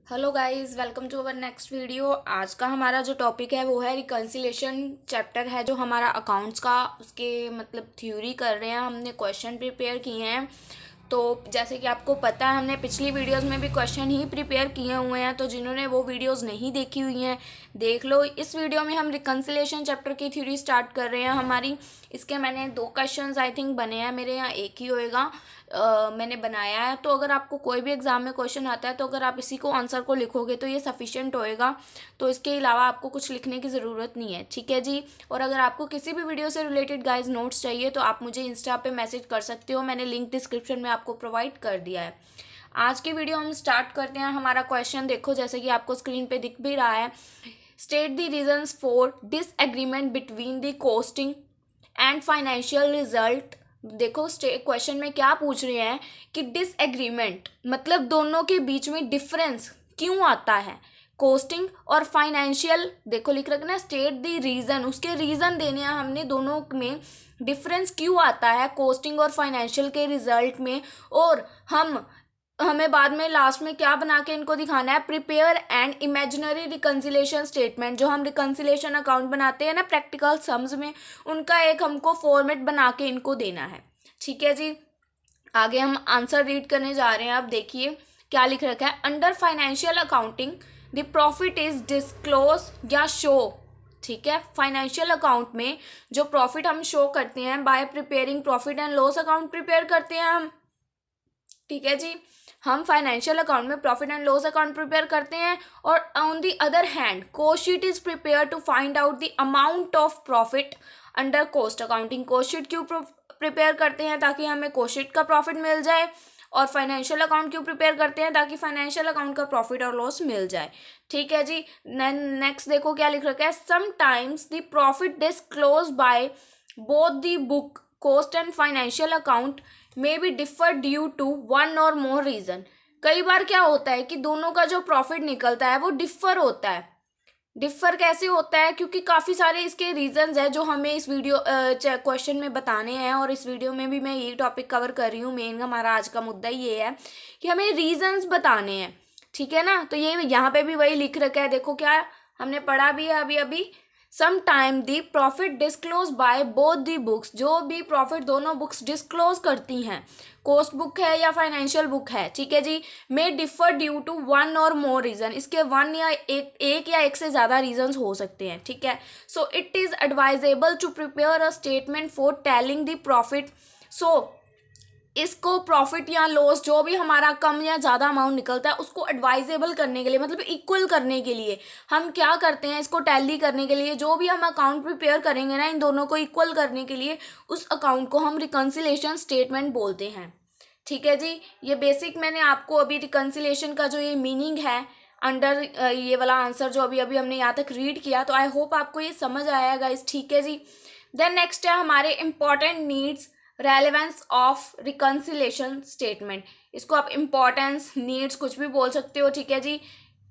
Hello guys, welcome to our next video. आज का हमारा जो टॉपिक है वो है रिकन्सिलेशन चैप्टर है जो हमारा अकाउंट्स का उसके मतलब थ्योरी कर रहे हैं। हमने क्वेश्चन प्रिपेयर किए हैं। तो जैसे कि आपको पता है हमने पिछली वीडियोस में भी क्वेश्चन ही प्रिपेयर किए हुए हैं, तो जिन्होंने वो वीडियोस नहीं देखी हुई हैं देख लो। इस वीडियो में हम रिकन्सिलेशन चैप्टर की थ्योरी स्टार्ट कर रहे हैं हमारी। इसके मैंने 2 क्वेश्चंस आई थिंक बने हैं, मेरे यहाँ एक ही होएगा। मैंने बनाया है। तो अगर आपको कोई भी एग्ज़ाम में क्वेश्चन आता है तो अगर आप इसी को आंसर को लिखोगे तो ये सफिशिएंट होएगा। तो इसके अलावा आपको कुछ लिखने की ज़रूरत नहीं है, ठीक है जी। और अगर आपको किसी भी वीडियो से रिलेटेड गाइस नोट्स चाहिए तो आप मुझे इंस्टा पे मैसेज कर सकते हो, मैंने लिंक डिस्क्रिप्शन में आपको प्रोवाइड कर दिया है। आज की वीडियो हम स्टार्ट करते हैं। हमारा क्वेश्चन देखो, जैसे कि आपको स्क्रीन पे दिख भी रहा है। State the reasons for disagreement between the costing and financial result. देखो क्वेश्चन में क्या पूछ रहे हैं कि डिसएग्रीमेंट मतलब दोनों के बीच में डिफरेंस क्यों आता है, कॉस्टिंग और फाइनेंशियल। देखो लिख रखना है स्टेट द रीजन, उसके रीजन देने हैं हमने, दोनों में डिफरेंस क्यों आता है कॉस्टिंग और फाइनेंशियल के रिजल्ट में। और हमें बाद में लास्ट में क्या बना के इनको दिखाना है, prepare and imaginary reconciliation statement. जो हम रिकन्सिलेशन अकाउंट बनाते हैं ना प्रैक्टिकल सम्स में, उनका एक हमको फॉर्मेट बना के इनको देना है, ठीक है जी। आगे हम आंसर रीड करने जा रहे हैं। अब देखिए क्या लिख रखा है। Under financial accounting the profit is disclose या शो, ठीक है। फाइनेंशियल अकाउंट में जो प्रॉफिट हम शो करते हैं by preparing profit and loss account prepare करते हैं हम, ठीक है जी। हम फाइनेंशियल अकाउंट में profit and loss account prepare करते हैं। और on the other hand cost sheet is prepare to find out the amount of profit under cost accounting. Cost sheet क्यों प्रिपेयर करते हैं, ताकि हमें कॉस्ट शीट का प्रॉफिट मिल जाए। और फाइनेंशियल अकाउंट क्यों प्रिपेयर करते हैं, ताकि फाइनेंशियल अकाउंट का प्रॉफिट और लॉस मिल जाए, ठीक है जी। नेक्स्ट देखो क्या लिख रखा है। Sometimes the profit disclose by both the book cost and financial account may be differ due to one और मोर रीजन। कई बार क्या होता है कि दोनों का जो प्रॉफिट निकलता है वो डिफर होता है। डिफर कैसे होता है, क्योंकि काफ़ी सारे इसके रीजंस हैं जो हमें इस वीडियो क्वेश्चन में बताने हैं। और इस वीडियो में भी मैं यही टॉपिक कवर कर रही हूँ। मेन हमारा आज का मुद्दा ये है कि हमें रीजंस बताने हैं, ठीक है ना। तो ये यहाँ पे भी वही लिख रखा है। देखो क्या हमने पढ़ा भी है अभी अभी। Some time the profit disclose by both the books, जो भी प्रॉफिट दोनों बुक्स डिस्क्लोज करती हैं, कॉस्ट बुक है या फाइनेंशियल बुक है, ठीक है जी, may differ due to one और मोर रीजन। इसके वन या एक या एक से ज़्यादा रीजंस हो सकते हैं, ठीक है। So it is advisable to prepare a statement for telling the profit. So इसको प्रॉफिट या लॉस जो भी हमारा कम या ज़्यादा अमाउंट निकलता है उसको एडवाइजेबल करने के लिए, मतलब इक्वल करने के लिए हम क्या करते हैं, इसको टैली करने के लिए जो भी हम अकाउंट प्रिपेयर करेंगे ना, इन दोनों को इक्वल करने के लिए उस अकाउंट को हम रिकन्सिलेशन स्टेटमेंट बोलते हैं, ठीक है जी। ये बेसिक मैंने आपको अभी रिकन्सिलेशन का जो ये मीनिंग है अंडर ये वाला आंसर जो अभी अभी हमने यहाँ तक रीड किया, तो आई होप आपको ये समझ आया गाइस, ठीक है जी। देन नेक्स्ट है हमारे important needs relevance of reconciliation statement. इसको आप इम्पॉर्टेंस नीड्स कुछ भी बोल सकते हो, ठीक है जी।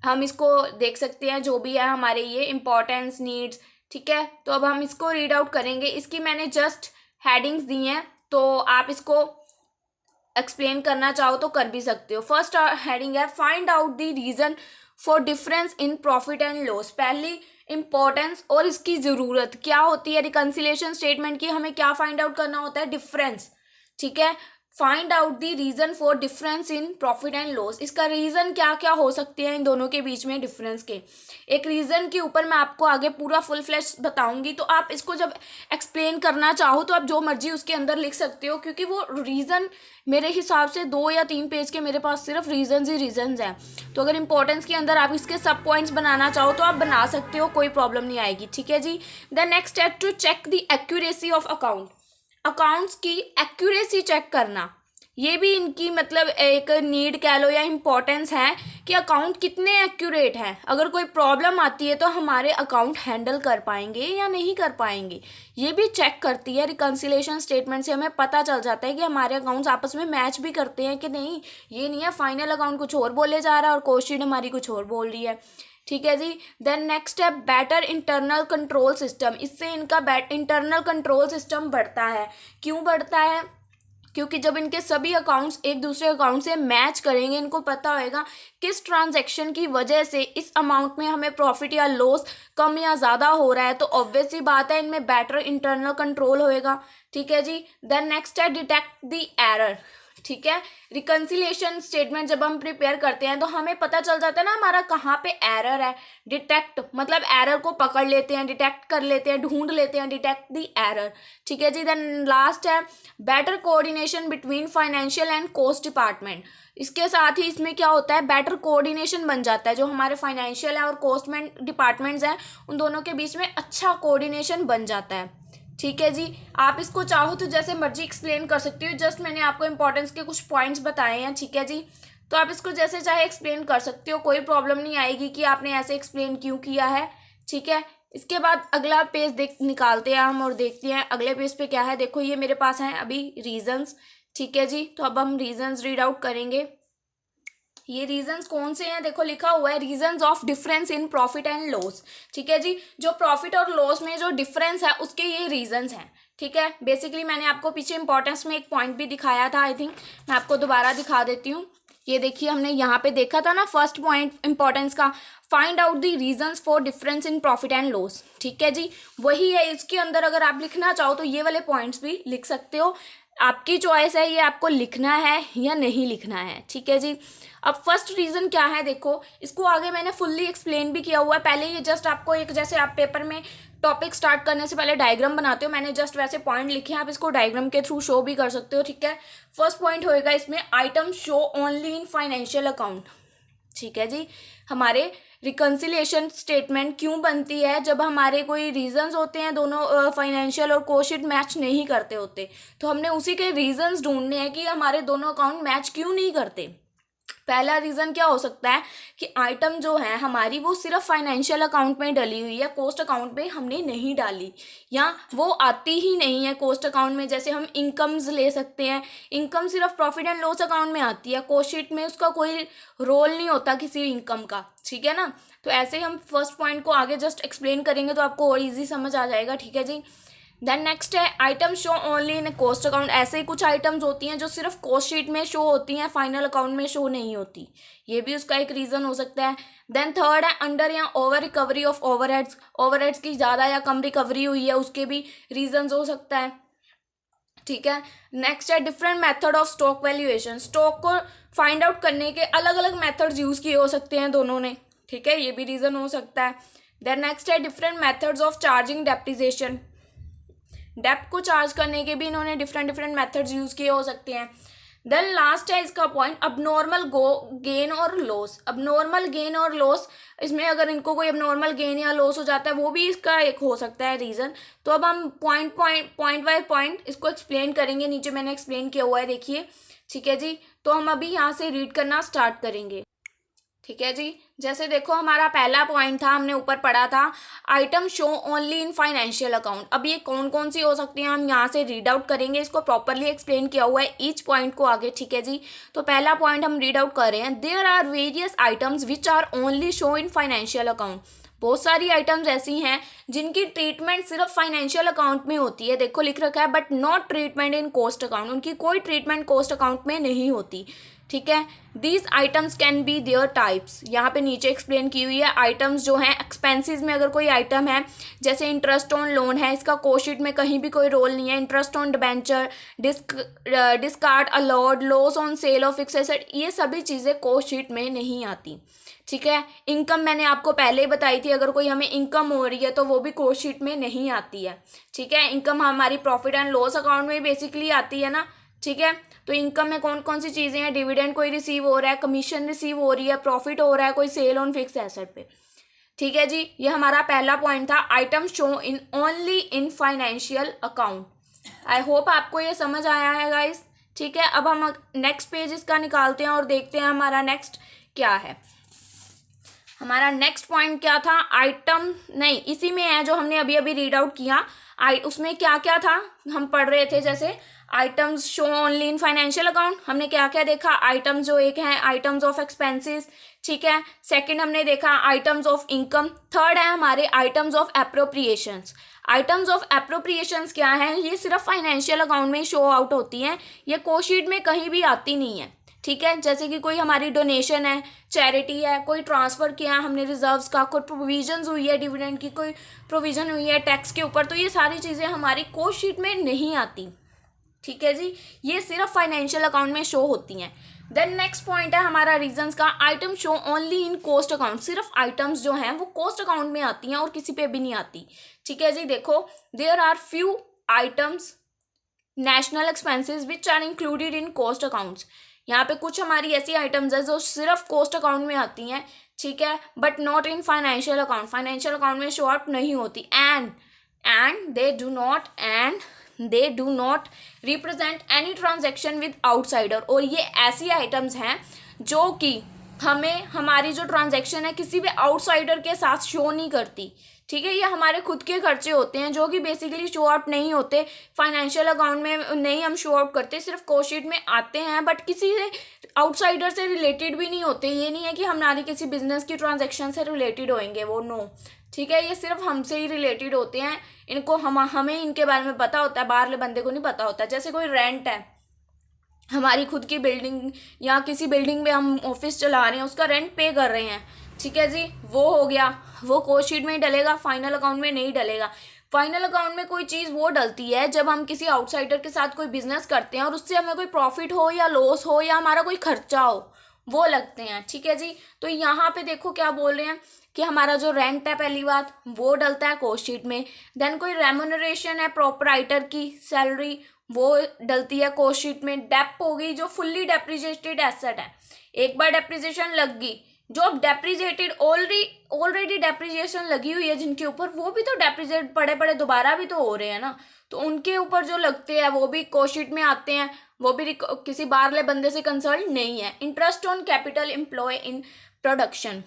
हम इसको देख सकते हैं जो भी है हमारे ये इम्पॉर्टेंस नीड्स, ठीक है। तो अब हम इसको रीड आउट करेंगे। इसकी मैंने जस्ट हेडिंग्स दी हैं, तो आप इसको एक्सप्लेन करना चाहो तो कर भी सकते हो। फर्स्ट हेडिंग है find out the reason for difference in profit and loss. पहली इंपॉर्टेंस और इसकी ज़रूरत क्या होती है रिकन्सिलेशन स्टेटमेंट की, हमें क्या फाइंड आउट करना होता है, डिफरेंस, ठीक है। Find out the reason for difference in profit and loss. इसका रीज़न क्या क्या हो सकते हैं इन दोनों के बीच में डिफरेंस के। एक रीज़न के ऊपर मैं आपको आगे पूरा फुल फ्लैश बताऊंगी, तो आप इसको जब एक्सप्लेन करना चाहो तो आप जो मर्जी उसके अंदर लिख सकते हो, क्योंकि वो रीज़न मेरे हिसाब से 2 या 3 पेज के मेरे पास सिर्फ रीजंस ही रीजंस हैं। तो अगर इंपॉर्टेंस के अंदर आप इसके सब पॉइंट्स बनाना चाहो तो आप बना सकते हो, कोई प्रॉब्लम नहीं आएगी, ठीक है जी। द नेक्स्ट है to check the accuracy of account. Accounts की एक्यूरेसी चेक करना, ये भी इनकी मतलब एक नीड कह लो या इम्पोर्टेंस है कि अकाउंट कितने एक्यूरेट हैं। अगर कोई प्रॉब्लम आती है तो हमारे अकाउंट हैंडल कर पाएंगे या नहीं कर पाएंगे, ये भी चेक करती है। रिकन्सिलेशन स्टेटमेंट से हमें पता चल जाता है कि हमारे अकाउंट्स आपस में मैच भी करते हैं कि नहीं। ये नहीं है फाइनल अकाउंट कुछ और बोले जा रहा है और कॉस्ट शीट हमारी कुछ और बोल रही है, ठीक है जी। देन नेक्स्ट है बेटर इंटरनल कंट्रोल सिस्टम। इससे इनका इंटरनल कंट्रोल सिस्टम बढ़ता है। क्यों बढ़ता है, क्योंकि जब इनके सभी अकाउंट्स एक दूसरे अकाउंट से मैच करेंगे, इनको पता होएगा किस ट्रांजैक्शन की वजह से इस अमाउंट में हमें प्रॉफिट या लॉस कम या ज़्यादा हो रहा है, तो ऑब्वियस सी बात है इनमें बेटर इंटरनल कंट्रोल होएगा। ठीक है जी। देन नेक्स्ट है डिटेक्ट द एरर। ठीक है, रिकंसिलिएशन स्टेटमेंट जब हम प्रिपेयर करते हैं तो हमें पता चल जाता है ना हमारा कहाँ पे एरर है। डिटेक्ट मतलब एरर को पकड़ लेते हैं, डिटेक्ट कर लेते हैं, ढूंढ लेते हैं, डिटेक्ट द एरर। ठीक है जी। देन लास्ट है better coordination between financial and cost department. इसके साथ ही इसमें क्या होता है, बेटर कोऑर्डिनेशन बन जाता है, जो हमारे फाइनेंशियल है और कॉस्ट में डिपार्टमेंट्स हैं उन दोनों के बीच में अच्छा कोऑर्डिनेशन बन जाता है। ठीक है जी। आप इसको चाहो तो जैसे मर्जी एक्सप्लेन कर सकते हो, जस्ट मैंने आपको इंपॉर्टेंस के कुछ पॉइंट्स बताए हैं। ठीक है जी। तो आप इसको जैसे चाहे एक्सप्लेन कर सकते हो, कोई प्रॉब्लम नहीं आएगी कि आपने ऐसे एक्सप्लेन क्यों किया है। ठीक है। इसके बाद अगला पेज निकालते हैं हम और देखते हैं अगले पेज पे क्या है। देखो ये मेरे पास हैं अभी रीजंस। ठीक है जी। तो अब हम रीजंस रीड आउट करेंगे। ये रीजंस कौन से हैं, देखो लिखा हुआ है reasons of difference in profit and loss. ठीक है जी। जो प्रॉफिट और लॉस में जो डिफरेंस है उसके ये रीजंस हैं। ठीक है। बेसिकली मैंने आपको पीछे इंपॉर्टेंस में एक पॉइंट भी दिखाया था, आई थिंक मैं आपको दोबारा दिखा देती हूँ। ये देखिए हमने यहाँ पे देखा था ना फर्स्ट पॉइंट इंपॉर्टेंस का, find out the reasons for difference in profit and loss. ठीक है जी, वही है। इसके अंदर अगर आप लिखना चाहो तो ये वाले पॉइंट्स भी लिख सकते हो, आपकी चॉइस है ये आपको लिखना है या नहीं लिखना है। ठीक है जी। अब फर्स्ट रीजन क्या है, देखो इसको आगे मैंने फुल्ली एक्सप्लेन भी किया हुआ है। पहले ये जस्ट आपको एक, जैसे आप पेपर में टॉपिक स्टार्ट करने से पहले डायग्राम बनाते हो, मैंने जस्ट वैसे पॉइंट लिखे हैं, आप इसको डायग्राम के थ्रू शो भी कर सकते हो। ठीक है। फर्स्ट पॉइंट होएगा इसमें आइटम शो ओनली इन फाइनेंशियल अकाउंट। ठीक है जी। हमारे रिकंसिलिएशन स्टेटमेंट क्यों बनती है, जब हमारे कोई रीजंस होते हैं दोनों फाइनेंशियल और कॉस्ट शीट मैच नहीं करते होते, तो हमने उसी के रीजंस ढूंढने हैं कि हमारे दोनों अकाउंट मैच क्यों नहीं करते। पहला रीज़न क्या हो सकता है कि आइटम जो है हमारी वो सिर्फ फाइनेंशियल अकाउंट में डली हुई है, कॉस्ट अकाउंट में हमने नहीं डाली, या वो आती ही नहीं है कॉस्ट अकाउंट में। जैसे हम इनकम्स ले सकते हैं, इनकम सिर्फ प्रॉफिट एंड लॉस अकाउंट में आती है, कॉस्ट शीट में उसका कोई रोल नहीं होता किसी इनकम का। ठीक है ना। तो ऐसे ही हम फर्स्ट पॉइंट को आगे जस्ट एक्सप्लेन करेंगे तो आपको और ईजी समझ आ जाएगा। ठीक है जी। देन नेक्स्ट है item show only in cost account. ऐसे ही कुछ आइटम्स होती हैं जो सिर्फ कॉस्ट शीट में शो होती हैं, फाइनल अकाउंट में शो नहीं होती, ये भी उसका एक रीज़न हो सकता है। देन थर्ड है अंडर या over recovery of overheads. Overheads की ज़्यादा या कम रिकवरी हुई है, उसके भी रीजंस हो सकता है। ठीक है। नेक्स्ट है different method of stock valuation. Stock को फाइंड आउट करने के अलग अलग मेथड्स यूज़ किए हो सकते हैं दोनों ने। ठीक है, ये भी रीज़न हो सकता है। देन नेक्स्ट है different methods of charging depreciation. Dep को चार्ज करने के भी इन्होंने डिफरेंट मेथड्स यूज़ किए हो सकते हैं। देन लास्ट है इसका पॉइंट अबनॉर्मल गेन और लॉस। अबनॉर्मल गेन और लॉस, इसमें अगर इनको कोई अबनॉर्मल गेन या लॉस हो जाता है वो भी इसका एक हो सकता है रीज़न। तो अब हम पॉइंट बाय पॉइंट इसको एक्सप्लेन करेंगे, नीचे मैंने एक्सप्लेन किया हुआ है देखिए। ठीक है जी। तो हम अभी यहाँ से रीड करना स्टार्ट करेंगे। ठीक है जी। जैसे देखो हमारा पहला पॉइंट था, हमने ऊपर पढ़ा था आइटम शो ओनली इन फाइनेंशियल अकाउंट। अब ये कौन कौन सी हो सकती हैं हम यहाँ से रीड आउट करेंगे, इसको प्रॉपरली एक्सप्लेन किया हुआ है ईच पॉइंट को आगे। ठीक है जी। तो पहला पॉइंट हम रीड आउट कर रहे हैं, there are various items which are only show in financial account. बहुत सारी आइटम्स ऐसी हैं जिनकी ट्रीटमेंट सिर्फ फाइनेंशियल अकाउंट में होती है, देखो लिख रखा है, but not treatment in cost account. उनकी कोई ट्रीटमेंट कॉस्ट अकाउंट में नहीं होती। ठीक है। These items can be there types, यहाँ पे नीचे एक्सप्लेन की हुई है। आइटम्स जो हैं एक्सपेंसेस में अगर कोई आइटम है, जैसे इंटरेस्ट ऑन लोन है, इसका कॉस्ट शीट में कहीं भी कोई रोल नहीं है। Interest on debenture, discard allot, loss on sale of fixed asset, ये सभी चीज़ें कॉस्ट शीट में नहीं आती। ठीक है। इनकम मैंने आपको पहले ही बताई थी, अगर कोई हमें इनकम हो रही है तो वो भी कॉस्ट शीट में नहीं आती है। ठीक है। इनकम हमारी प्रॉफिट एंड लॉस अकाउंट में बेसिकली आती है ना। ठीक है। तो इनकम में कौन कौन सी चीज़ें हैं, डिविडेंड कोई रिसीव हो रहा है, कमीशन रिसीव हो रही है, प्रॉफिट हो रहा है, कोई सेल ऑन फिक्स एसेट पे। ठीक है जी। ये हमारा पहला पॉइंट था, item show in only in financial account. I hope आपको ये समझ आया है गाइस। ठीक है। अब हम नेक्स्ट पेज इसका निकालते हैं और देखते हैं हमारा नेक्स्ट क्या है। हमारा नेक्स्ट पॉइंट क्या था, आइटम नहीं, इसी में है जो हमने अभी अभी रीड आउट किया। उसमें क्या क्या था हम पढ़ रहे थे, जैसे आइटम्स शो ओनली इन फाइनेंशियल अकाउंट, हमने क्या क्या देखा, आइटम्स जो एक है आइटम्स ऑफ एक्सपेंसेस। ठीक है। सेकंड हमने देखा आइटम्स ऑफ इनकम। थर्ड है हमारे items of appropriations. Items of appropriations क्या है, ये सिर्फ फाइनेंशियल अकाउंट में ही शो आउट होती हैं, ये कोस्ट शीट में कहीं भी आती नहीं है। ठीक है, जैसे कि कोई हमारी डोनेशन है, चैरिटी है, कोई ट्रांसफ़र किया है हमने रिजर्व्स का, कोई प्रोविजंस हुई है डिविडेंड की, कोई प्रोविज़न हुई है टैक्स के ऊपर, तो ये सारी चीज़ें हमारी कोस्ट शीट में नहीं आती। ठीक है जी, ये सिर्फ फाइनेंशियल अकाउंट में शो होती हैं। देन नेक्स्ट पॉइंट है हमारा रीजंस का, item show only in cost account, सिर्फ आइटम्स जो हैं वो कोस्ट अकाउंट में आती हैं और किसी पे भी नहीं आती। ठीक है जी, देखो there are few items national expenses which are included in cost accounts, यहाँ पे कुछ हमारी ऐसी आइटम्स है जो सिर्फ कोस्ट अकाउंट में आती हैं। ठीक है, but not in financial account, financial account में शो आउट नहीं होती। And they do not represent any transaction with outsider, और ये ऐसी आइटम्स हैं जो कि हमें हमारी जो ट्रांजेक्शन है किसी भी आउटसाइडर के साथ शो नहीं करती। ठीक है, ये हमारे खुद के खर्चे होते हैं जो कि बेसिकली शो आउट नहीं होते, फाइनेंशियल अकाउंट में नहीं हम शो आउट करते, सिर्फ कोस्ट शीट में आते हैं, बट किसी से आउटसाइडर से रिलेटेड भी नहीं होते। ये नहीं है कि हमारी किसी बिजनेस की ट्रांजेक्शन से रिलेटेड होंगे, वो नो। ठीक है, ये सिर्फ हमसे ही रिलेटेड होते हैं, इनको हमें इनके बारे में पता होता है, बाहरले बंदे को नहीं पता होता। जैसे कोई रेंट है, हमारी खुद की बिल्डिंग या किसी बिल्डिंग में हम ऑफिस चला रहे हैं, उसका रेंट पे कर रहे हैं। ठीक है जी, वो हो गया, वो कोस्ट शीट में ही डलेगा, फाइनल अकाउंट में नहीं डलेगा। फाइनल अकाउंट में कोई चीज़ वो डलती है जब हम किसी आउटसाइडर के साथ कोई बिजनेस करते हैं और उससे हमें कोई प्रॉफिट हो या लॉस हो या हमारा कोई खर्चा हो, वो लगते हैं। ठीक है जी, तो यहाँ पे देखो क्या बोल रहे हैं कि हमारा जो रेंट है पहली बात वो डलता है कोस्ट शीट में। देन कोई रेम्यूनरेशन है प्रोपराइटर की सैलरी, वो डलती है कोस्ट शीट में। डेप हो गई, जो फुल्ली डेप्रिसिएटेड एसेट है, एक बार डेप्रिसिएशन लग गई, जो अब डेप्रिसिएटेड ऑलरेडी डेप्रिसिएशन लगी हुई है जिनके ऊपर, वो भी तो डेप्रिसिएट पड़े दोबारा भी तो हो रहे हैं ना, तो उनके ऊपर जो लगते हैं वो भी कोस्ट शीट में आते हैं, वो भी किसी बाहरले बंदे से कंसर्न नहीं है। Interest on capital employ in production,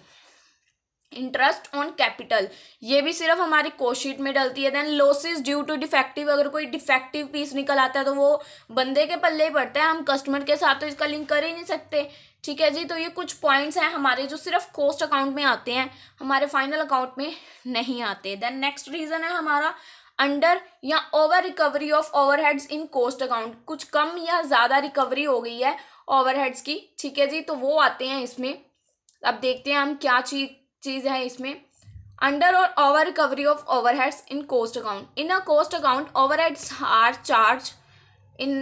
interest on capital, ये भी सिर्फ हमारी कोस्ट शीट में डलती है। Then losses due to defective, अगर कोई डिफेक्टिव पीस निकल आता है तो वो बंदे के पल्ले ही पड़ता है, हम कस्टमर के साथ तो इसका लिंक कर ही नहीं सकते। ठीक है जी, तो ये कुछ पॉइंट्स हैं हमारे जो सिर्फ कोस्ट अकाउंट में आते हैं, हमारे फाइनल अकाउंट में नहीं आते। देन नेक्स्ट रीजन है हमारा अंडर या over recovery of overheads in cost account, कुछ कम या ज़्यादा रिकवरी हो गई है ओवरहेड्स की। ठीक है जी, तो वो आते हैं इसमें। अब देखते हैं हम क्या चीज़ है इसमें। अंडर और over recovery of overheads in cost account, in a cost account overheads are charge in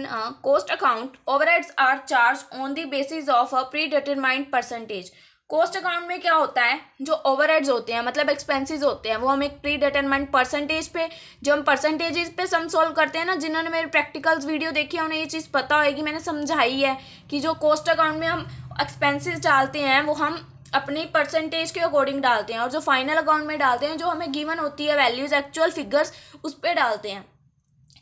cost account overheads are charged on the basis of a predetermined percentage। Cost account में क्या होता है, जो ओवरहेड्स होते हैं मतलब expenses होते हैं, वो हम एक प्री डिटरमाइंड परसेंटेज पे, जो हम परसेंटेजेस पे सम सॉल्व करते हैं ना, जिन्होंने मेरे प्रैक्टिकल्स वीडियो देखी है उन्हें ये चीज़ पता होगी, मैंने समझाई है कि जो कोस्ट अकाउंट में हम एक्सपेंसेस डालते हैं वो हम अपनी परसेंटेज के अकॉर्डिंग डालते हैं, और जो फाइनल अकाउंट में डालते हैं जो हमें गिवन होती है वैल्यूज एक्चुअल फिगर्स उस पर डालते हैं।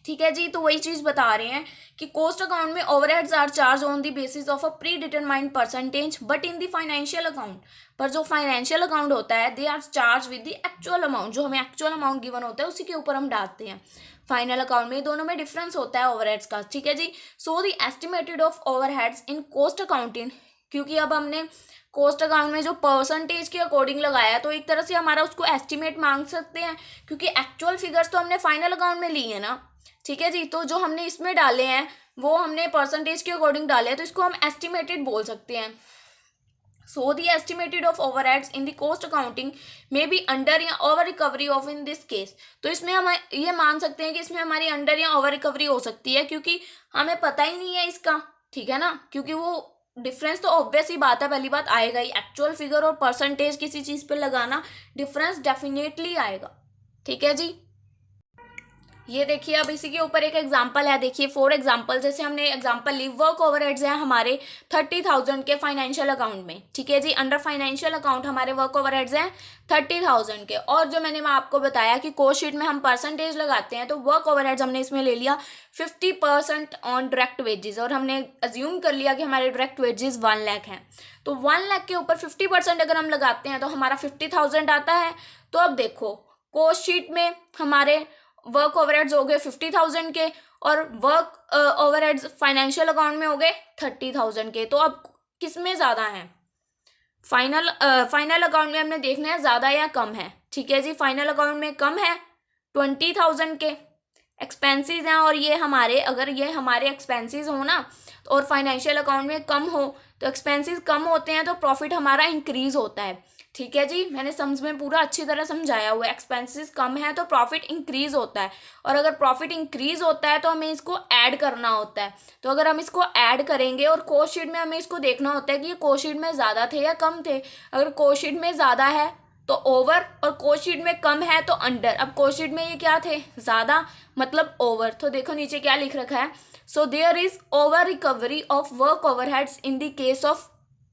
ठीक है जी, तो वही चीज़ बता रहे हैं कि कोस्ट अकाउंट में overheads are charge on the basis of a predetermined percentage, but in the financial account, पर जो फाइनेंशियल अकाउंट होता है they are charge with the actual amount, जो हमें एक्चुअल अमाउंट गिवन होता है उसी के ऊपर हम डालते हैं। फाइनल अकाउंट में दोनों में डिफरेंस होता है ओवरहेड्स का। ठीक है जी, so the estimated of overheads in cost accounting, क्योंकि अब हमने कोस्ट अकाउंट में जो परसेंटेज के अकॉर्डिंग लगाया तो एक तरह से हमारा उसको एस्टिमेट मांग सकते हैं, क्योंकि एक्चुअल फिगर्स तो हमने फाइनल अकाउंट में ली है ना। ठीक है जी, तो जो हमने इसमें डाले हैं वो हमने परसेंटेज के अकॉर्डिंग डाले हैं, तो इसको हम एस्टिमेटेड बोल सकते हैं। So the estimated of overheads in the cost accounting may be under या over recovery of in this case, तो इसमें हम ये मान सकते हैं कि इसमें हमारी अंडर या ओवर रिकवरी हो सकती है, क्योंकि हमें पता ही नहीं है इसका। ठीक है ना, क्योंकि वो डिफरेंस तो ऑब्वियस ही बात है, पहली बात आएगा ही, एक्चुअल फिगर और परसेंटेज किसी चीज़ पे लगाना डिफरेंस डेफिनेटली आएगा। ठीक है जी, ये देखिए अब इसी के ऊपर एक एग्जांपल है, देखिए फॉर एग्जांपल, जैसे हमने एग्जांपल ली, वर्क ओवरहेड्स हैं हमारे 30,000 के फाइनेंशियल अकाउंट में। ठीक है जी, अंडर फाइनेंशियल अकाउंट हमारे वर्क ओवरहेड्स हैं 30,000 के, और जो मैंने आपको बताया कि कोस्ट शीट में हम परसेंटेज लगाते हैं, तो वर्क ओवरहेड्स हमने इसमें ले लिया 50% ऑन डायरेक्ट वेजेस, और हमने अज्यूम कर लिया कि हमारे डायरेक्ट वेजेस 1 लाख हैं, तो 1 लाख के ऊपर 50% अगर हम लगाते हैं तो हमारा 50,000 आता है। तो अब देखो कोस्ट शीट में हमारे वर्क ओवरहेड्स हो गए 50,000 के, और वर्क ओवरहेड्स फाइनेंशियल अकाउंट में हो गए 30,000 के, तो अब किस में ज़्यादा है, फाइनल अकाउंट में हमने देखना है ज़्यादा या कम है। ठीक है जी, फाइनल अकाउंट में कम है 20,000 के एक्सपेंसेस हैं और ये हमारे, अगर ये हमारे एक्सपेंसेस हो ना और फाइनेंशियल अकाउंट में कम हो तो एक्सपेंसेस कम होते हैं तो प्रॉफिट हमारा इंक्रीज होता है। ठीक है जी, मैंने समझ में पूरा अच्छी तरह समझाया हुआ है। एक्सपेंसेस कम है तो प्रॉफिट इंक्रीज होता है और अगर प्रॉफिट इंक्रीज होता है तो हमें इसको ऐड करना होता है। तो अगर हम इसको ऐड करेंगे और कोस्ट शीट में हमें इसको देखना होता है कि ये कोस्ट शीट में ज़्यादा थे या कम थे। अगर कोस्ट शीट में ज़्यादा है तो ओवर और कोस्ट शीट में कम है तो अंडर। अब कोस्ट शीट में ये क्या थे, ज़्यादा, मतलब ओवर। तो देखो नीचे क्या लिख रखा है, so there is over recovery of work overheads in the case of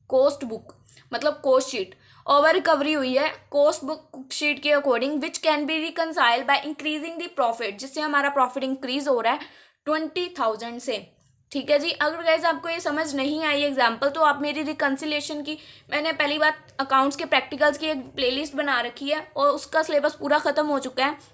cost book, मतलब कोस्ट शीट ओवर रिकवरी हुई है कोस्ट बुक शीट के according, which can be reconcile by increasing the profit, जिससे हमारा प्रॉफिट इंक्रीज हो रहा है 20,000 से। ठीक है जी, अगर गाइस आपको ये समझ नहीं आई एग्जाम्पल तो आप मेरी रिकन्सिलेशन की, मैंने पहली बात अकाउंट्स के प्रैक्टिकल्स की एक प्लेलिस्ट बना रखी है और उसका सिलेबस पूरा ख़त्म हो चुका है,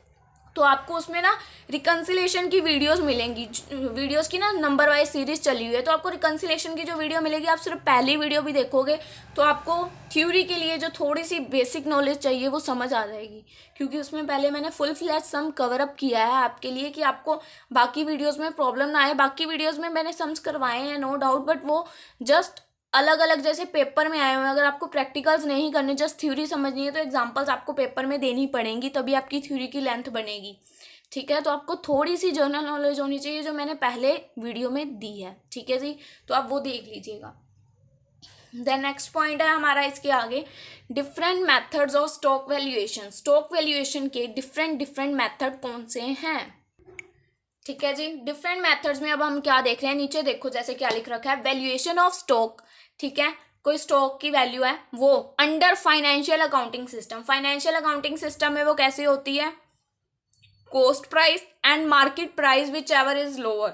तो आपको उसमें ना रिकन्सिलेशन की वीडियोस मिलेंगी। वीडियोस की ना नंबर वाइज सीरीज चली हुई है, तो आपको रिकन्सिलेशन की जो वीडियो मिलेगी आप सिर्फ पहली वीडियो भी देखोगे तो आपको थ्योरी के लिए जो थोड़ी सी बेसिक नॉलेज चाहिए वो समझ आ जाएगी, क्योंकि उसमें पहले मैंने फुल फ्लैश सम कवर अप किया है आपके लिए कि आपको बाकी वीडियोज़ में प्रॉब्लम ना आए। बाकी वीडियोज़ में मैंने सम्स करवाए हैं नो डाउट, बट वो जस्ट अलग अलग जैसे पेपर में आए हुए हैं। अगर आपको प्रैक्टिकल्स नहीं करने, जस्ट थ्योरी समझनी है तो एग्जांपल्स आपको पेपर में देनी पड़ेंगी, तभी आपकी थ्योरी की लेंथ बनेगी। ठीक है, तो आपको थोड़ी सी जनरल नॉलेज होनी चाहिए जो मैंने पहले वीडियो में दी है। ठीक है जी, तो आप वो देख लीजिएगा। देन नेक्स्ट पॉइंट है हमारा इसके आगे, different methods of stock valuation. Stock valuation के डिफरेंट मेथड कौन से हैं। ठीक है जी, डिफरेंट मेथड्स में अब हम क्या देख रहे हैं, नीचे देखो जैसे क्या लिख रखा है, वैल्यूएशन ऑफ स्टॉक। ठीक है, कोई स्टॉक की वैल्यू है वो under financial accounting system. Financial accounting system में वो कैसे होती है, cost price and market price which ever is lower.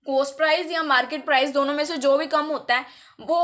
Cost price या मार्केट प्राइस दोनों में से जो भी कम होता है वो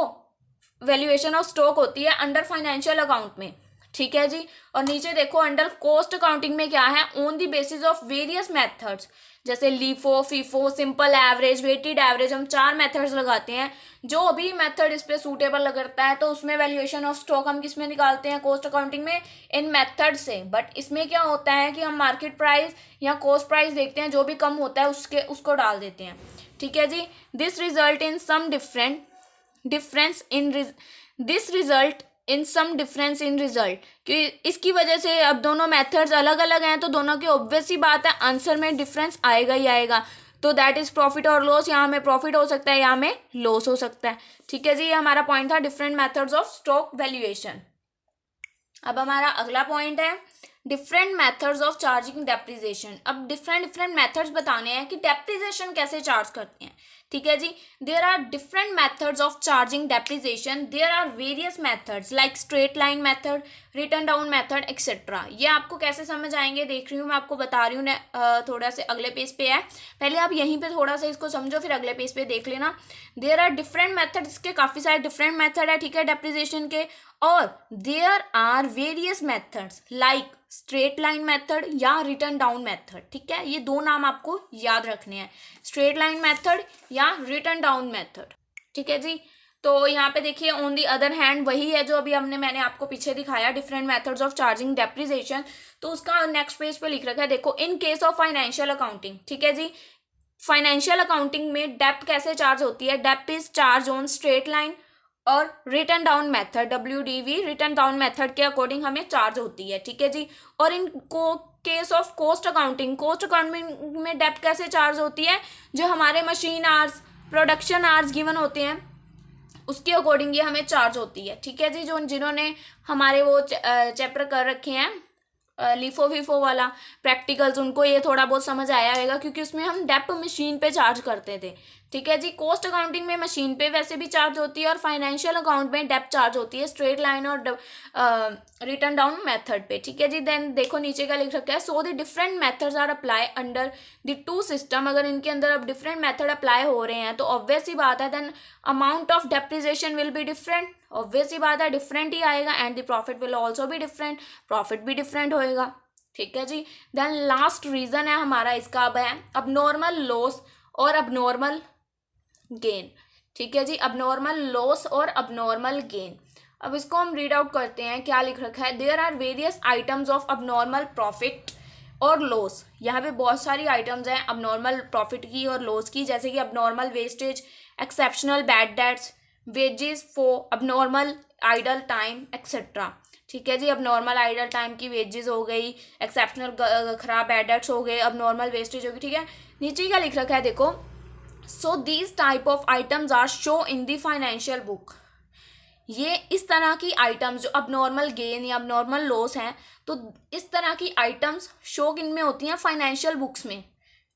वैल्यूएशन ऑफ स्टॉक होती है अंडर फाइनेंशियल अकाउंट में। ठीक है जी, और नीचे देखो अंडर कॉस्ट अकाउंटिंग में क्या है, on the basis of various methods, जैसे LIFO, FIFO, simple average, weighted average, हम 4 मेथड्स लगाते हैं। जो भी मेथड इस पे सूटेबल लगता है तो उसमें वैल्यूएशन ऑफ स्टॉक हम किस में निकालते हैं, कॉस्ट अकाउंटिंग में, इन मेथड से। बट इसमें क्या होता है कि हम मार्केट प्राइस या कॉस्ट प्राइस देखते हैं, जो भी कम होता है उसको डाल देते हैं। ठीक है जी, this result in some difference in result, कि इसकी वजह से अब दोनों मेथड्स अलग अलग हैं तो दोनों की ऑब्वियस ही बात है आंसर में डिफरेंस आएगा ही आएगा। तो दैट इज प्रॉफिट और लॉस, यहाँ में प्रॉफिट हो सकता है, यहाँ में लॉस हो सकता है। ठीक है जी, ये हमारा पॉइंट था different methods of stock valuation. अब हमारा अगला पॉइंट है different methods of charging depreciation. अब डिफरेंट मेथड्स बताने हैं कि डेप्रिसिएशन कैसे चार्ज करते हैं। ठीक है जी, there are different methods of charging depreciation. There are various methods like straight line method, written down method etcetera. ये आपको कैसे समझ आएंगे देख रही हूँ मैं, आपको बता रही हूँ, थोड़ा से अगले पेज पे है, पहले आप यहीं पे थोड़ा सा इसको समझो फिर अगले पेज पे देख लेना। देयर आर डिफरेंट मेथड, इसके काफ़ी सारे डिफरेंट मेथड है। ठीक है, डेप्रिसिएशन के, और there are various methods like straight line method या रिटर्न डाउन मेथड। ठीक है, ये 2 नाम आपको याद रखने हैं, स्ट्रेट लाइन मेथड या रिटर्न डाउन मेथड। ठीक है जी, तो यहाँ पे देखिए ऑन दी अदर हैंड वही है जो अभी मैंने आपको पीछे दिखाया, different methods of charging depreciation. तो उसका नेक्स्ट पेज पे लिख रखा है, देखो in case of financial accounting. ठीक है जी, फाइनेंशियल अकाउंटिंग में डेप्ट कैसे चार्ज होती है, dep is charge on straight line और written down method, WDV written down method के अकॉर्डिंग हमें चार्ज होती है। ठीक है जी, और इनको केस ऑफ कॉस्ट अकाउंटिंग में डेप्ट कैसे चार्ज होती है, जो हमारे machine hours, production hours given होते हैं उसके अकॉर्डिंग ये हमें चार्ज होती है। ठीक है जी, जिन्होंने हमारे वो चैप्टर कर रखे हैं लीफो वीफो वाला प्रैक्टिकल्स, उनको ये थोड़ा बहुत समझ आया होगा, क्योंकि उसमें हम डेप्ट मशीन पे चार्ज करते थे। ठीक है जी, कॉस्ट अकाउंटिंग में मशीन पे वैसे भी चार्ज होती है और फाइनेंशियल अकाउंट में डेप्ट चार्ज होती है स्ट्रेट लाइन और रिटर्न डाउन मेथड पे। ठीक है जी, देन देखो नीचे का लिख रखा है, so the different methods are apply under the 2 system. अगर इनके अंदर अब डिफरेंट मेथड अप्लाई हो रहे हैं तो ऑब्वियस ही बात है then amount of depreciation will be different, obvious ही बात है डिफरेंट ही आएगा, and the profit will also be different, profit भी डिफरेंट होएगा। ठीक है जी, देन लास्ट रीजन है हमारा इसका अब है अबनॉर्मल लॉस और अबनॉर्मल गेन। ठीक है जी, अबनॉर्मल लॉस और अबनॉर्मल गेन। अब इसको हम रीड आउट करते हैं, क्या लिख रखा है, there are various items of abnormal profit और लॉस। यहाँ पे बहुत सारी आइटम्स हैं अब नॉर्मल प्रॉफिट की और लॉस की, जैसे कि अब normal wastage, exceptional bad debts, wages for अब नॉर्मल आइडल टाइम एक्सेट्रा। ठीक है जी, अब नॉर्मल आइडल टाइम की वेजेस हो गई, एक्सेप्शनल खराब बैड डेट्स हो गए, अब नॉर्मल वेस्टेज होगी। ठीक है, नीचे क्या लिख रखा है देखो, so these type of items are show in the financial book. ये इस तरह की आइटम्स जो अब नॉर्मल गेन या अब नॉर्मल लॉस हैं, तो इस तरह की आइटम्स शो किन में होती हैं, फाइनेंशियल बुक्स में।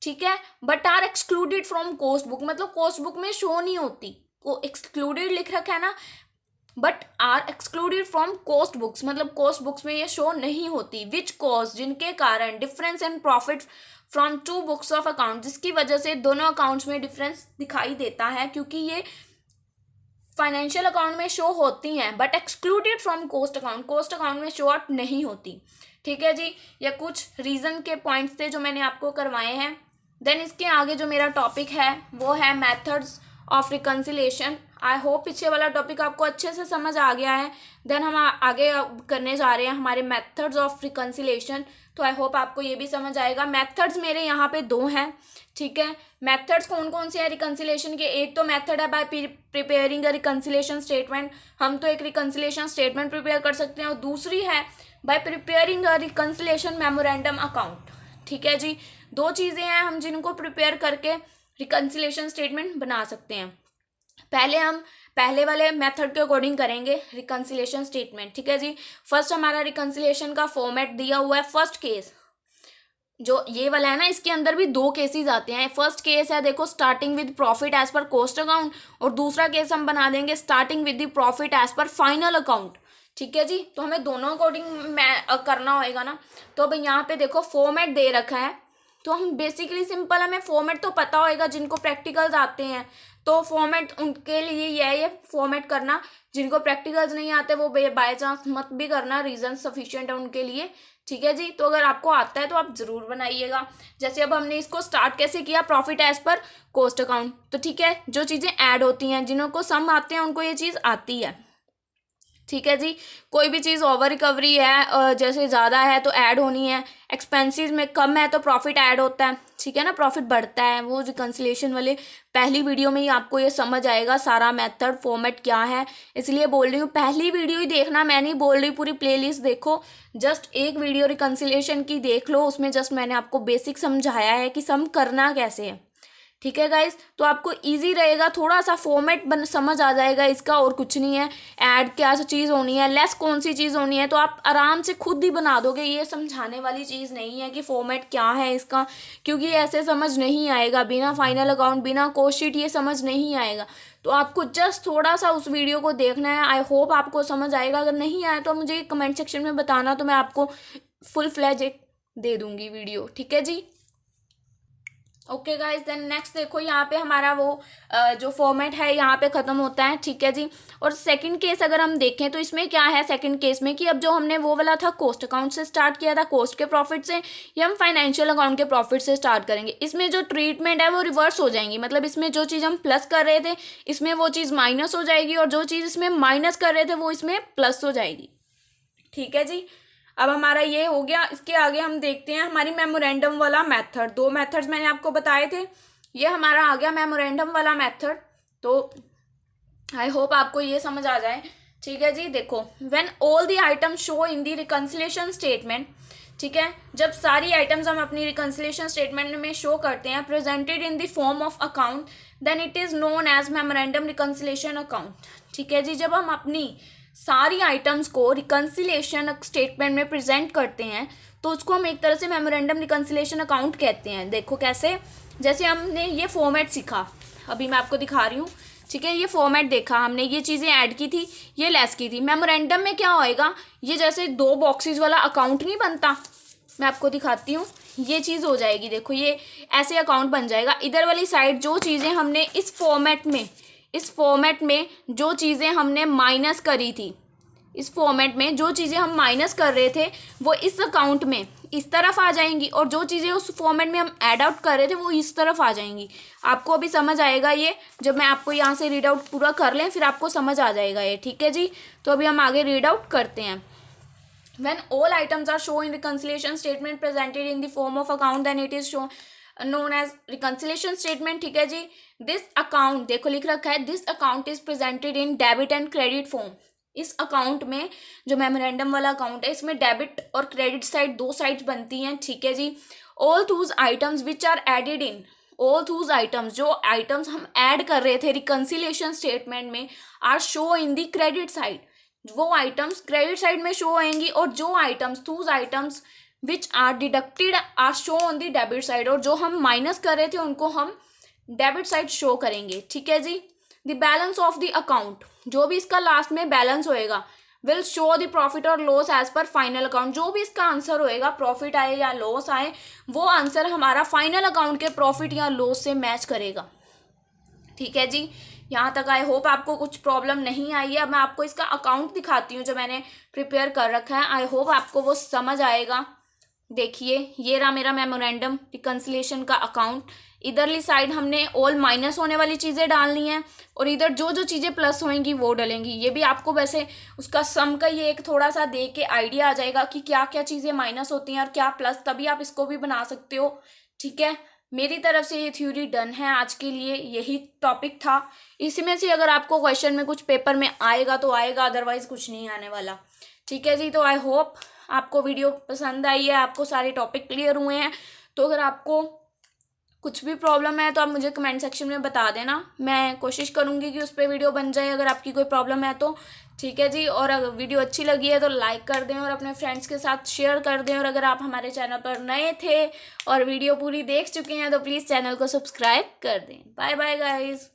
ठीक है, but are excluded from cost book, मतलब कॉस्ट बुक में शो नहीं होती, को एक्सक्लूडेड लिख रखा है ना, but are excluded from cost books, मतलब कॉस्ट बुक्स में ये शो नहीं होती। विच कॉज, जिनके कारण difference in profit from two books of account, जिसकी वजह से दोनों अकाउंट्स में डिफरेंस दिखाई देता है, क्योंकि ये फाइनेंशियल अकाउंट में शो होती हैं but excluded from cost account, cost account में शो आउट नहीं होती। ठीक है जी, ये कुछ रीज़न के पॉइंट्स थे जो मैंने आपको करवाए हैं। देन इसके आगे जो मेरा टॉपिक है वो है methods of reconciliation. I hope पीछे वाला टॉपिक आपको अच्छे से समझ आ गया है। देन हम आगे करने जा रहे हैं हमारे मेथड्स ऑफ रिकन्सिलेशन, तो आई होप आपको ये भी समझ आएगा। मेथड्स मेरे यहाँ पे 2 हैं। ठीक है, मेथड्स कौन कौन से हैं रिकन्सिलेशन के, एक तो मेथड है bye preparing a reconciliation statement, हम तो एक रिकन्सिलेशन स्टेटमेंट प्रिपेयर कर सकते हैं, और दूसरी है bye preparing a reconciliation memorandum account. ठीक है जी, 2 चीज़ें हैं हम जिनको प्रिपेयर करके रिकन्सिलेशन स्टेटमेंट बना सकते हैं। पहले हम पहले वाले मेथड के अकॉर्डिंग करेंगे रिकन्सिलेशन स्टेटमेंट। ठीक है जी, फर्स्ट हमारा रिकन्सिलेशन का फॉर्मेट दिया हुआ है। फर्स्ट केस जो ये वाला है ना, इसके अंदर भी 2 केसेस आते हैं। फर्स्ट केस है देखो, starting with profit as per cost account, और दूसरा केस हम बना देंगे starting with the profit as per final account. ठीक है जी, तो हमें दोनों अकॉर्डिंग करना होएगा ना। तो अब यहाँ पे देखो फॉर्मेट दे रखा है, तो हम बेसिकली सिंपल, हमें फॉर्मेट तो पता होएगा, जिनको प्रैक्टिकल्स आते हैं तो फॉर्मेट उनके लिए ये फॉर्मेट करना, जिनको प्रैक्टिकल्स नहीं आते वो बाय चांस मत भी करना, रीजन सफिशिएंट है उनके लिए। ठीक है जी, तो अगर आपको आता है तो आप ज़रूर बनाइएगा। जैसे अब हमने इसको स्टार्ट कैसे किया, profit as per cost account, तो ठीक है, जो चीज़ें ऐड होती हैं, जिनको सम आते हैं उनको ये चीज़ आती है। ठीक है जी, कोई भी चीज़ ओवर रिकवरी है, जैसे ज़्यादा है तो ऐड होनी है, एक्सपेंसेस में कम है तो प्रॉफिट ऐड होता है। ठीक है ना, प्रॉफिट बढ़ता है। वो रिकन्सिलेशन वाले पहली वीडियो में ही आपको ये समझ आएगा सारा मेथड फॉर्मेट क्या है, इसलिए बोल रही हूँ पहली वीडियो ही देखना, मैं नहीं बोल रही पूरी प्लेलिस्ट देखो, जस्ट एक वीडियो रिकन्सिलेशन की देख लो, उसमें जस्ट मैंने आपको बेसिक समझाया है कि सम करना कैसे है। ठीक है गाइज, तो आपको इजी रहेगा, थोड़ा सा फॉर्मेट समझ आ जाएगा इसका, और कुछ नहीं है। ऐड क्या सा चीज़ होनी है, लेस कौन सी चीज़ होनी है, तो आप आराम से खुद ही बना दोगे। ये समझाने वाली चीज़ नहीं है कि फॉर्मेट क्या है इसका, क्योंकि ऐसे समझ नहीं आएगा, बिना फाइनल अकाउंट, बिना कॉस्ट शीट ये समझ नहीं आएगा। तो आपको जस्ट थोड़ा सा उस वीडियो को देखना है। आई होप आपको समझ आएगा। अगर नहीं आया तो मुझे कमेंट सेक्शन में बताना, तो मैं आपको फुल फ्लैज एक दे दूँगी वीडियो। ठीक है जी, ओके गाइज, देन नेक्स्ट देखो, यहाँ पे हमारा वो जो फॉर्मेट है यहाँ पे ख़त्म होता है। ठीक है जी, और सेकंड केस अगर हम देखें तो इसमें क्या है, सेकंड केस में कि अब जो हमने वो वाला था कॉस्ट अकाउंट से स्टार्ट किया था, कॉस्ट के प्रॉफिट से, ये हम फाइनेंशियल अकाउंट के प्रॉफिट से स्टार्ट करेंगे। इसमें जो ट्रीटमेंट है वो रिवर्स हो जाएंगी, मतलब इसमें जो चीज़ हम प्लस कर रहे थे इसमें वो चीज़ माइनस हो जाएगी, और जो चीज़ इसमें माइनस कर रहे थे वो इसमें प्लस हो जाएगी। ठीक है जी, अब हमारा ये हो गया। इसके आगे हम देखते हैं हमारी मेमोरेंडम वाला मेथड। 2 मेथड्स मैंने आपको बताए थे, ये हमारा आ गया मेमोरेंडम वाला मेथड। तो आई होप आपको ये समझ आ जाए। ठीक है जी, देखो, when all the item show in the reconciliation statement, ठीक है, जब सारी आइटम्स हम अपनी रिकन्सिलेशन स्टेटमेंट में शो करते हैं, presented in the form of account, then it is known as memorandum reconciliation account. ठीक है जी, जब हम अपनी सारी आइटम्स को रिकन्सिलेशन स्टेटमेंट में प्रेजेंट करते हैं तो उसको हम एक तरह से मेमोरेंडम रिकन्सिलेशन अकाउंट कहते हैं। देखो कैसे, जैसे हमने ये फॉर्मेट सीखा, अभी मैं आपको दिखा रही हूँ। ठीक है, ये फॉर्मेट देखा हमने, ये चीज़ें ऐड की थी, ये लेस की थी। मेमोरेंडम में क्या होएगा, ये जैसे 2 बॉक्सेस वाला अकाउंट नहीं बनता, मैं आपको दिखाती हूँ, ये चीज़ हो जाएगी। देखो ये ऐसे अकाउंट बन जाएगा। इधर वाली साइड जो चीज़ें हमने इस फॉर्मेट में जो चीज़ें हमने माइनस करी थी, इस फॉर्मेट में जो चीज़ें हम माइनस कर रहे थे वो इस अकाउंट में इस तरफ आ जाएंगी, और जो चीज़ें उस फॉर्मेट में हम ऐड आउट कर रहे थे वो इस तरफ आ जाएंगी। आपको अभी समझ आएगा ये, जब मैं आपको यहाँ से रीड आउट पूरा कर लें फिर आपको समझ आ जाएगा ये। ठीक है जी, तो अभी हम आगे रीड आउट करते हैं। When all items are shown in reconciliation statement presented in the form of account, then it is shown known as reconciliation statement. ठीक है जी. This account, देखो लिख रखा है, this account is presented in debit and credit form. इस account में, जो memorandum वाला अकाउंट है, इसमें डेबिट और क्रेडिट साइड दो साइड्स बनती हैं. ठीक है जी. All those items which are added in, all those items, जो आइटम्स हम ऐड कर रहे थे रिकन्सिलिएशन स्टेटमेंट में, are show in the credit side. वो आइटम्स क्रेडिट साइड में शो होंगी, और जो items, those items which are deducted are show on the debit side, और जो हम माइनस कर रहे थे उनको हम डेबिट साइड शो करेंगे. ठीक है जी. The balance of the account, जो भी इसका लास्ट में बैलेंस होएगा, विल शो द प्रॉफिट और loss as per final account. जो भी इसका आंसर होएगा, प्रॉफिट आए या लॉस आए, वो आंसर हमारा फाइनल अकाउंट के प्रॉफिट या लॉस से मैच करेगा. ठीक है जी. यहाँ तक आई होप आपको कुछ प्रॉब्लम नहीं आई है. अब मैं आपको इसका अकाउंट दिखाती हूँ जो मैंने प्रिपेयर कर रखा है. आई होप आपको वो समझ आएगा. देखिए, ये रहा मेरा मेमोरेंडम रिकन्सिलिएशन का अकाउंट. इधरली साइड हमने ऑल माइनस होने वाली चीज़ें डालनी है, और इधर जो जो चीज़ें प्लस होंगी वो डलेंगी. ये भी आपको वैसे उसका सम का ये एक थोड़ा सा दे के आइडिया आ जाएगा कि क्या क्या चीज़ें माइनस होती हैं और क्या प्लस, तभी आप इसको भी बना सकते हो. ठीक है. मेरी तरफ से ये थ्योरी डन है. आज के लिए यही टॉपिक था. इसी में से अगर आपको क्वेश्चन में कुछ पेपर में आएगा तो आएगा, अदरवाइज कुछ नहीं आने वाला. ठीक है जी. तो आई होप आपको वीडियो पसंद आई है, आपको सारे टॉपिक क्लियर हुए हैं. तो अगर आपको कुछ भी प्रॉब्लम है तो आप मुझे कमेंट सेक्शन में बता देना. मैं कोशिश करूँगी कि उस पर वीडियो बन जाए अगर आपकी कोई प्रॉब्लम है तो. ठीक है जी. और अगर वीडियो अच्छी लगी है तो लाइक कर दें और अपने फ्रेंड्स के साथ शेयर कर दें. और अगर आप हमारे चैनल पर नए थे और वीडियो पूरी देख चुके हैं तो प्लीज़ चैनल को सब्सक्राइब कर दें. Bye bye guys.